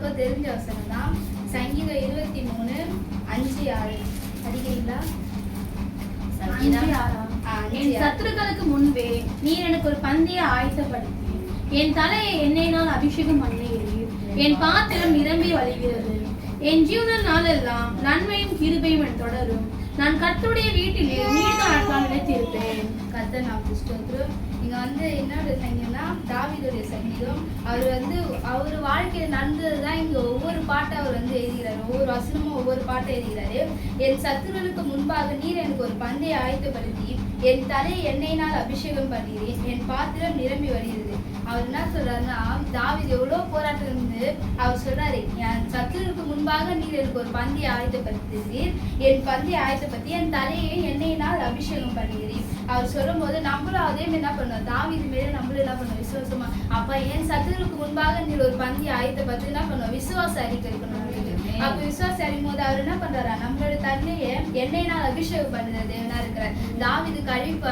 எல்லாருக்கும் தெரிஞ்ச வசனம் தான். சங்கீதம் 23:5-6 படிக்கிறீங்களா? என் சத்துருக்களுக்கு முன்பே நீர் எனக்கு ஒரு பந்தியை ஆயத்தப்படுத்தி என் தலையை எண்ணெயினால் அபிஷேகம் பண்ணுகிறீர். என் பாத்திரம் நிரம்பி வழிகிறது. என் ஜீவன நாளெல்லாம் நன்மையும் கிருபையும் என் தொடரும். நான் கர்த்தருடைய வீட்டிலே நீண்ட நாட்கள் நிலைத்திருப்பேன். கர்த்தர் நாம் ஸ்தோத்திரம். இங்க என்னோட சங்கீதம்னா தாவீதுடைய சங்கீதம். அவர் வாழ்க்கையில நடந்ததுதான் இங்க ஒவ்வொரு பாட்டை அவர் எழுதுகிறாரு. ஒவ்வொரு வசனமும் ஒவ்வொரு பாட்டை எழுதுகிறாரு. என் சத்துருக்களுக்கு முன்பாக நீர் எனக்கு ஒரு பந்தையை ஆயத்தப்படுத்தி என் தலையை எண்ணெயினால் அபிஷேகம் பண்ணுகிறேன். என் பாத்திரம் நிரம்பி வருகிறது. அவர் என்ன சொல்றாருன்னா, தாவீது எவ்வளவு போராட்டம் இருந்து அவர் சொல்றாரு, என் சத்துருக்கு முன்பாக நீர் எனக்கு ஒரு பந்தியை ஆயத்தப்படுத்துகிறீர். என் பந்தியை ஆயத்தப்படுத்தி என் தலையை எண்ணெயினால் அபிஷேகம் பண்ணுகிறீர். அவர் சொல்லும் போது நம்மளும் அதே மாதிரி என்ன பண்ணுவோம், தாவீது மேல நம்மளும் என்ன பண்ணுவோம், விசுவாசமா அப்ப என் சத்துருக்கு முன்பாக நீர் ஒரு பந்தியை ஆயத்தப்படுத்தி என்ன பண்ணுவோம், விசுவாச அறிக்கை இருக்கணும். அப்ப விசுவாச அறியும் போது அவர் என்ன பண்றாரா, நம்மளோட தன்னையே எண்ணெயினால் அபிஷேகம் பண்ணுறது தேவனா இருக்கிறார். தாவீது அழைப்பு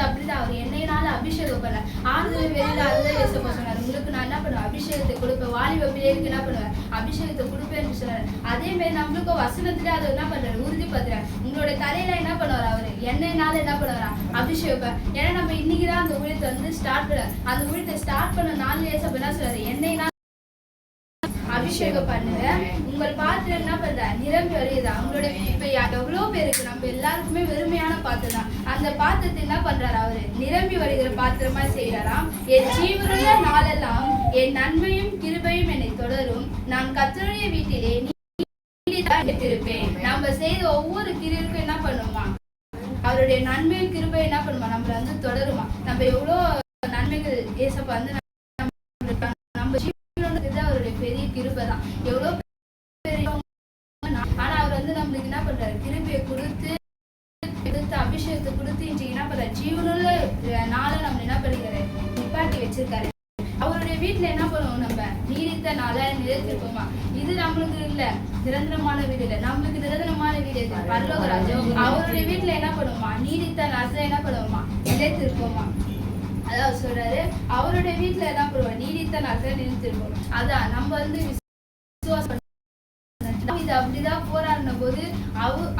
அப்படிதான் அவர் எண்ணெயினால அபிஷேகம் பண்ண ஆறுதல் வெளியில அதுதான் சொன்னார். உங்களுக்கு நான் என்ன பண்ணுவேன், அபிஷேகத்தை கொடுப்பேன். வாலிப பிள்ளைகளுக்கு என்ன பண்ணுவேன், அபிஷேகத்தை கொடுப்பேன்னு சொன்னார். அதே மாதிரி நம்மளுக்கும் வசனத்துல அதை என்ன பண்றாரு, உறுதிப்படுத்துறாரு. உங்களோட தலையில என்ன பண்ணுவார், அவரு எண்ணெயினால என்ன பண்ணுவாரா, அபிஷேகம். ஏன்னா நம்ம இன்னைக்குதான் அந்த ஊழியத்தை ஸ்டார்ட் பண்ண, அந்த ஊழியத்தை ஸ்டார்ட் பண்ண 4 ஏசப்ப என்ன சொல்றாரு, எண்ணெயினால அபிஷேகம் பண்ணுவேன். உங்கள் பாத்திரம் என்ன பண்ற, நிரம்பி வருதா. அவங்களோட இப்ப எவ்வளவு பேருக்கு நம்ம எல்லாருக்குமே வெறுமையான பாத்திரம் தான். அந்த பாத்திரத்தை என்ன பண்றாரு, அவரு நிரம்பி வருகிற பாத்திரமா செய்யறாராம். என் ஜீவனுள்ள நாளெல்லாம் என் நன்மையும் கிருபையும் என்னை தொடரும். நான் கர்த்தருடைய வீட்டிலே நீடித்திருப்பேன். நம்ம செய்த ஒவ்வொரு கிரியருக்கும் என்ன பண்ணுமா, அவருடைய நன்மையும் கிருபை என்ன பண்ணுமா, நம்மள தொடருமா. நம்ம எவ்வளவு நன்மைகள் ஏசப்பா நம்ம அவருடைய பெரிய கிருபை தான். எவ்வளவு பெரிய, ஆனா அவர் நம்மளுக்கு என்ன பண்றாரு, கிருபையை கொடுத்து அபிஷேகத்தை கொடுத்து இன்றைக்கு என்ன பண்றாரு, ஜீவனுள்ள நாளை நம்ம என்ன பண்ணிக்கிறாரு, நிப்பாட்டி வச்சிருக்காரு. அவருடைய வீட்டுல என்ன பண்ணுவோம், நம்ம நீடித்த நாளை நிலைத்திருப்போமா. இது நம்மளுக்கு இல்ல நிரந்தரமான வீடு இல்ல, நம்மளுக்கு நிரந்தரமான வீடு இது பரலோக ராஜ்யம். அவருடைய வீட்டுல என்ன பண்ணுவோமா, நீடித்த நாளை என்ன பண்ணுவோமா, நிலைத்திருப்போமா. அதாவது சொல்றாரு, அவருடைய வீட்டுல என்ன பண்ணுவோம், நீடித்த நாட்களை நிறுத்திருப்போம். அதான் நம்ம விசுவாசம் இது அப்படிதான் போராடின போது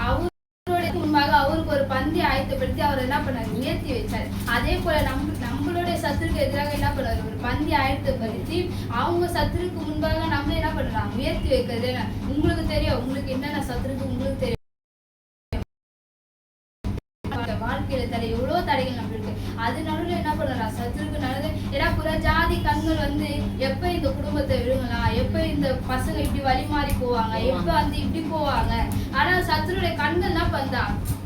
அவருடைய முன்பாக அவருக்கு ஒரு பந்தி ஆயத்தப்படுத்தி அவர் என்ன பண்ணாரு, உயர்த்தி வச்சாரு. அதே போல நம்மளுடைய சத்துருக்கு எதிராக என்ன பண்ணாரு, ஒரு பந்தி ஆயத்தப்படுத்தி அவங்க சத்துருக்கு முன்பாக நம்ம என்ன பண்ணலாம், உயர்த்தி வைக்கிறது. உங்களுக்கு தெரியும், உங்களுக்கு என்னென்ன சத்துருக்கு உங்களுக்கு தெரியும். வாழ்க்கையில தடை எவ்வளவு தடைகள் நம்ம இருக்கு. அது நடுவில் என்ன பண்ணலாம், சத்துருக்கு நடந்து. ஏன்னா புற ஜாதி கண்கள் எப்ப இந்த குடும்பத்தை விழுங்கலாம், எப்ப இந்த பசங்க இப்படி வழி மாறி போவாங்க, எப்ப இப்படி போவாங்க. ஆனா சத்துருடைய கண்கள் என்ன பண்ணா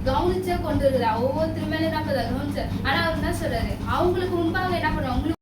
கவனிச்சே கொண்டு இருக்கிறா. ஒவ்வொருத்தரு மேல என்ன பண்ணா கவனிச்ச. ஆனா அவர் என்ன சொல்றாரு, அவங்களுக்கு முன்பாக என்ன பண்ணுவாங்க,